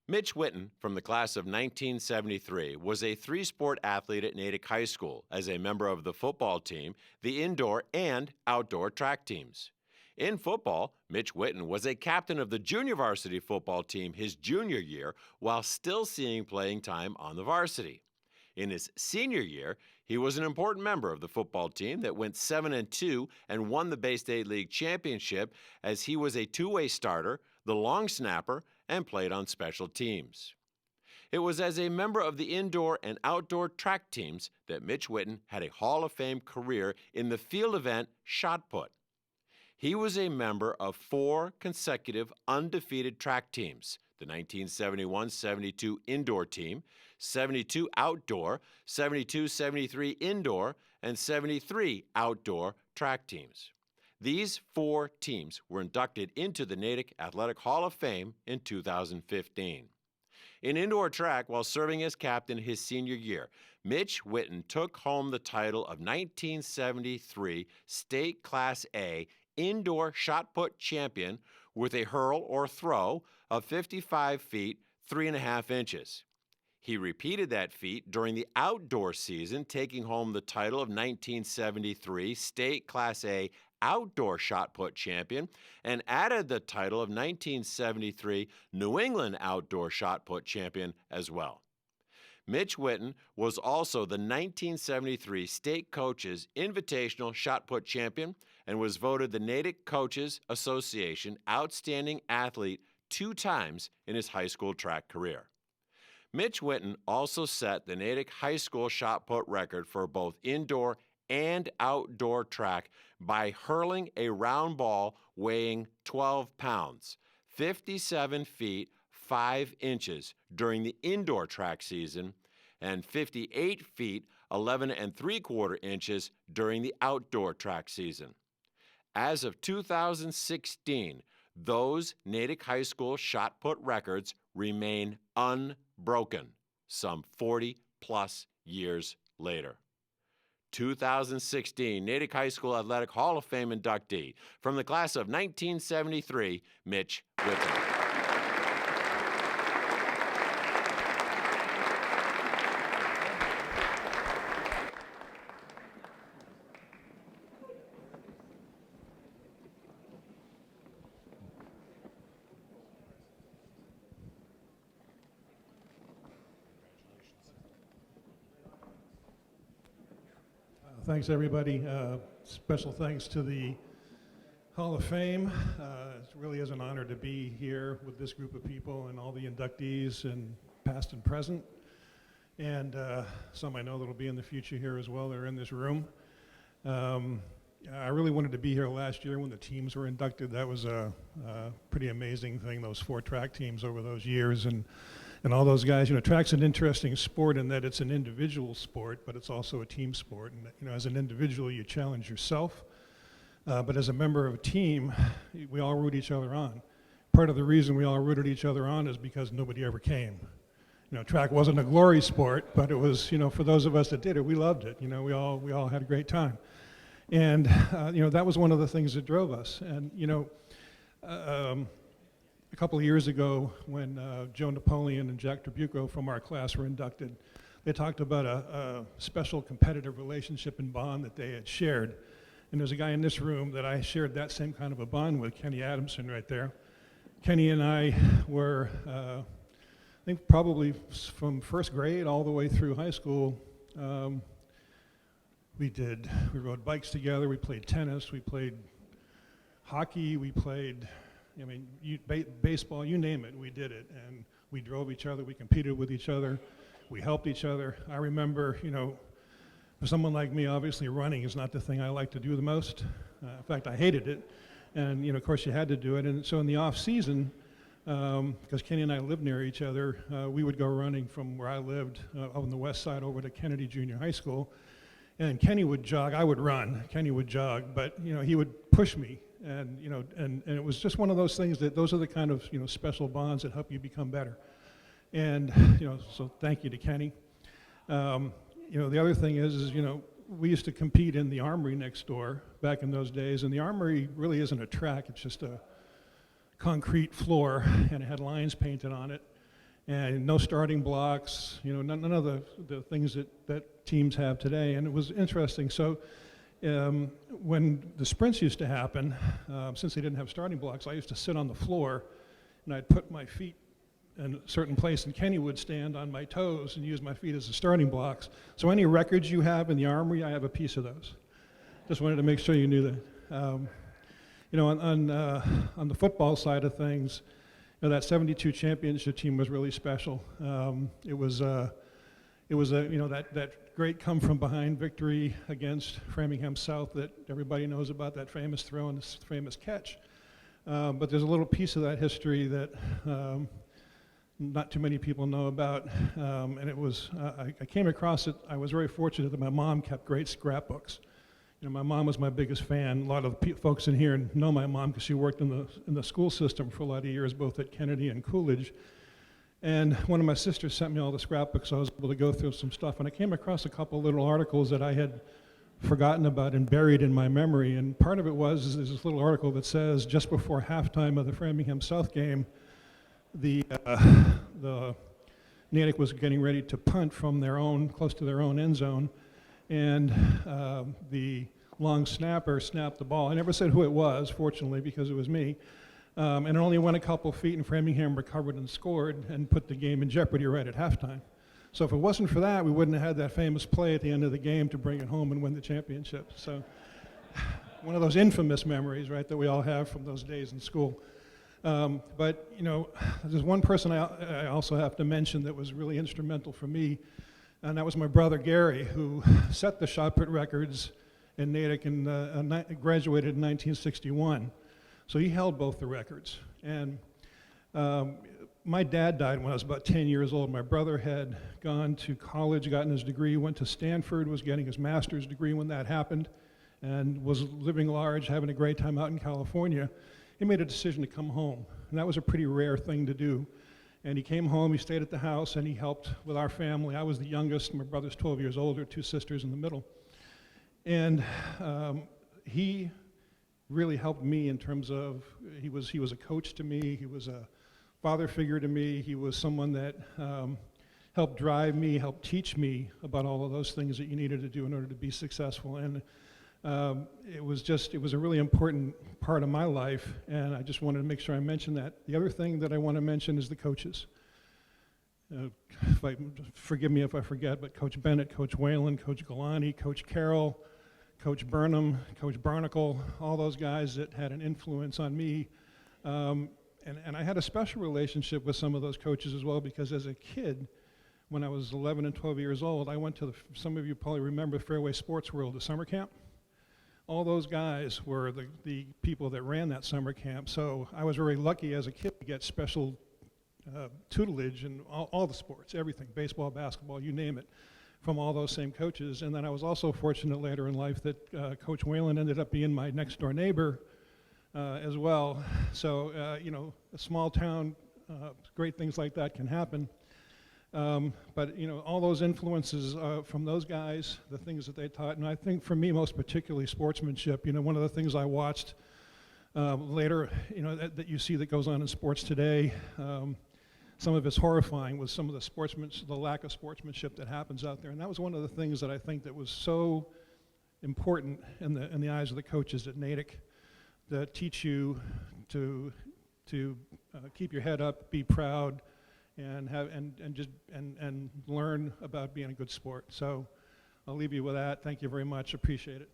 Mitch Witten, from the class of 1973, was a three-sport athlete at Natick High School as a member of the football team, the indoor and outdoor track teams. In football, Mitch Witten was a captain of the junior varsity football team his junior year while still seeing playing time on the varsity. In his senior year, he was an important member of the football team that went 7-2 and won the Bay State League championship as he was a two-way starter, the long snapper, and played on special teams. It was as a member of the indoor and outdoor track teams that Mitch Witten had a Hall of Fame career in the field event shot put. He was a member of 4 consecutive undefeated track teams, the 1971-72 indoor team, 72 outdoor, 72-73 indoor, and 73 outdoor track teams. These 4 teams were inducted into the Natick Athletic Hall of Fame in 2015. In indoor track, while serving as captain his senior year, Mitch Witten took home the title of 1973 State Class A Indoor Shot Put Champion with a hurl or throw of 55 feet, 3.5 inches. He repeated that feat during the outdoor season, taking home the title of 1973 State Class A Outdoor Shot Put Champion, and added the title of 1973 New England Outdoor Shot Put Champion as well. Mitch Witten was also the 1973 State Coaches Invitational Shot Put Champion and was voted the Natick Coaches Association Outstanding Athlete 2 times in his high school track career. Mitch Witten also set the Natick High School shot put record for both indoor and outdoor track by hurling a round ball weighing 12 pounds, 57 feet, 5 inches during the indoor track season, and 58 feet, 11.75 inches during the outdoor track season. As of 2016, those Natick High School shot put records remain unbroken, some 40-plus years later. 2016 Natick High School Athletic Hall of Fame inductee from the class of 1973, Mitch Witten. Thanks, everybody. Special thanks to the Hall of Fame. It really is an honor to be here with this group of people and all the inductees, and past and present. And some I know that will be in the future here as well. They're in this room. I really wanted to be here last year when the teams were inducted. That was a pretty amazing thing, those 4 track teams over those years. And all those guys, track's an interesting sport in that it's an individual sport, but it's also a team sport. And, as an individual, you challenge yourself. But as a member of a team, we all root each other on. Part of the reason we all rooted each other on is because nobody ever came. Track wasn't a glory sport, but it was, for those of us that did it, we loved it. We all had a great time. And, that was one of the things that drove us. And, a couple of years ago, when Joe Napoleon and Jack Tribuco from our class were inducted, they talked about a special competitive relationship and bond that they had shared. And there's a guy in this room that I shared that same kind of a bond with, Kenny Adamson right there. Kenny and I were, I think probably from first grade all the way through high school, we rode bikes together, we played tennis, we played hockey, we played baseball, you name it, we did it. And we drove each other, we competed with each other, we helped each other. I remember, for someone like me, obviously running is not the thing I like to do the most. In fact, I hated it. And, of course, you had to do it. And so in the off season, because Kenny and I lived near each other, we would go running from where I lived on the west side over to Kennedy Junior High School. And Kenny would jog, I would run, Kenny would jog, but, he would push me. And and it was just one of those things that those are the kind of special bonds that help you become better. And so thank you to Kenny. The other thing is we used to compete in the armory next door back in those days, and the armory really isn't a track; it's just a concrete floor, and it had lines painted on it. and no starting blocks, none of the things that teams have today. And it was interesting. So when the sprints used to happen, since they didn't have starting blocks, I used to sit on the floor and I'd put my feet in a certain place, and Kenny would stand on my toes and use my feet as the starting blocks. So any records you have in the Armory, I have a piece of those. Just wanted to make sure you knew that. On the football side of things, that 72 championship team was really special. It was that great come from behind victory against Framingham South that everybody knows about, that famous throw and this famous catch. But there's a little piece of that history that not too many people know about, and it was, I came across it. I was very fortunate that my mom kept great scrapbooks. My mom was my biggest fan. A lot of the folks in here know my mom because she worked in the school system for a lot of years, both at Kennedy and Coolidge. And one of my sisters sent me all the scrapbooks, so I was able to go through some stuff. And I came across a couple little articles that I had forgotten about and buried in my memory. And part of it was, there's this little article that says, just before halftime of the Framingham South game, the Natick was getting ready to punt from close to their own end zone. And the long snapper snapped the ball. I never said who it was, fortunately, because it was me. And it only went a couple feet, and Framingham recovered and scored and put the game in jeopardy right at halftime. So if it wasn't for that, we wouldn't have had that famous play at the end of the game to bring it home and win the championship. So one of those infamous memories, right, that we all have from those days in school. But there's one person I also have to mention that was really instrumental for me, and that was my brother Gary, who set the shot put records in Natick and graduated in 1961. So he held both the records. And my dad died when I was about 10 years old. My brother had gone to college, gotten his degree, went to Stanford, was getting his master's degree when that happened, and was living large, having a great time out in California. He made a decision to come home, and that was a pretty rare thing to do. And he came home, he stayed at the house, and he helped with our family. I was the youngest, my brother's 12 years older, 2 sisters in the middle. And he really helped me in terms of, he was a coach to me, he was a father figure to me, he was someone that helped drive me, helped teach me about all of those things that you needed to do in order to be successful. And it was a really important part of my life, and I just wanted to make sure I mentioned that. The other thing that I want to mention is the coaches. Forgive me if I forget, but Coach Bennett, Coach Whalen, Coach Galani, Coach Carroll, Coach Burnham, Coach Barnacle, all those guys that had an influence on me. And I had a special relationship with some of those coaches as well, because as a kid, when I was 11 and 12 years old, I went to some of you probably remember Fairway Sports World, the summer camp. All those guys were the people that ran that summer camp. So I was very lucky as a kid to get special tutelage in all the sports, everything, baseball, basketball, you name it, from all those same coaches. And then I was also fortunate later in life that Coach Whalen ended up being my next door neighbor as well. So, a small town, great things like that can happen. But all those influences from those guys, the things that they taught, and I think for me most particularly sportsmanship. One of the things I watched later, that you see that goes on in sports today, some of it's horrifying with some of the lack of sportsmanship that happens out there. And that was one of the things that I think that was so important in the eyes of the coaches at Natick, that teach you to keep your head up, be proud, and learn about being a good sport. So I'll leave you with that. Thank you very much. Appreciate it.